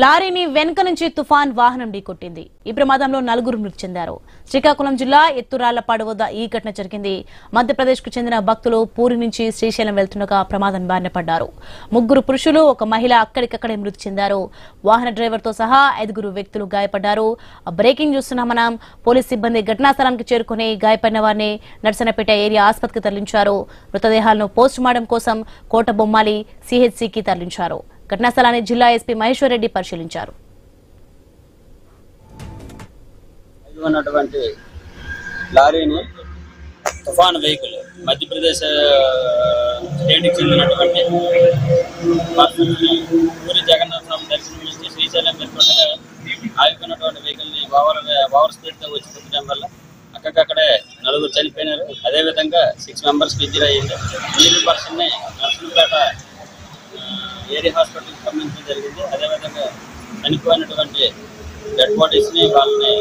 లారీని వెనుక నుంచి తుఫాన్ వాహనం ఢీకొట్టింది. ఈ ప్రమాదంలో 4 మృతి చెందారు. శ్రీకాకుళం జిల్లా ఎత్తురాళ్లపాడు వద్ద ఈ ఘటన జరిగింది. మధ్యప్రదేశ్ కు చెందిన భక్తులు పూరి నుంచి శ్రీశైలం వెళ్తుండగా ప్రమాదం బారిన పడ్డారు. 3 పురుషులు, ఒక మహిళ అక్కడికక్కడే మృతి చెందారు. వాహన డ్రైవర్ తో సహా 5 వ్యక్తులు గాయపడ్డారు. బ్రేకింగ్ చూస్తున్నాం మనం. పోలీస్ సిబ్బంది ఘటనా స్థలానికి చేరుకుని గాయపడిన వారిని నర్సనపేట ఏరియా ఆసుపత్రికి తరలించారు. మృతదేహాలను పోస్ట్ మార్టం కోసం కోటబొమ్మాలి సిహెచ్సికి తరలించారు. ఘటనా స్థలాన్ని జిల్లా ఎస్పీ మహేశ్వర్ రెడ్డి పరిశీలించారు. లారీని తుఫాన్ వెహికల్ మధ్యప్రదేశ్ స్టేట్కి చెందినటువంటి పూరి జగన్నాథ స్వామి దర్శనం నుంచి శ్రీశైలం వెళ్తుండగా ఆగిపోయినటువంటి వెహికల్ ని ఓవర్ స్పీడ్ తో వచ్చి పుట్టడం వల్ల అక్కడక్కడే 4 చనిపోయినారు. అదేవిధంగా 6 మెంబర్స్ ఇంజరీ అయ్యింది. ఇంజరీ పర్సన్ ని నర్సంపేట ఏరియా హాస్పిటల్కి పంపించడం జరిగింది. అదేవిధంగా చనిపోయినటువంటి డెడ్ బాడీస్ ని వాళ్ళని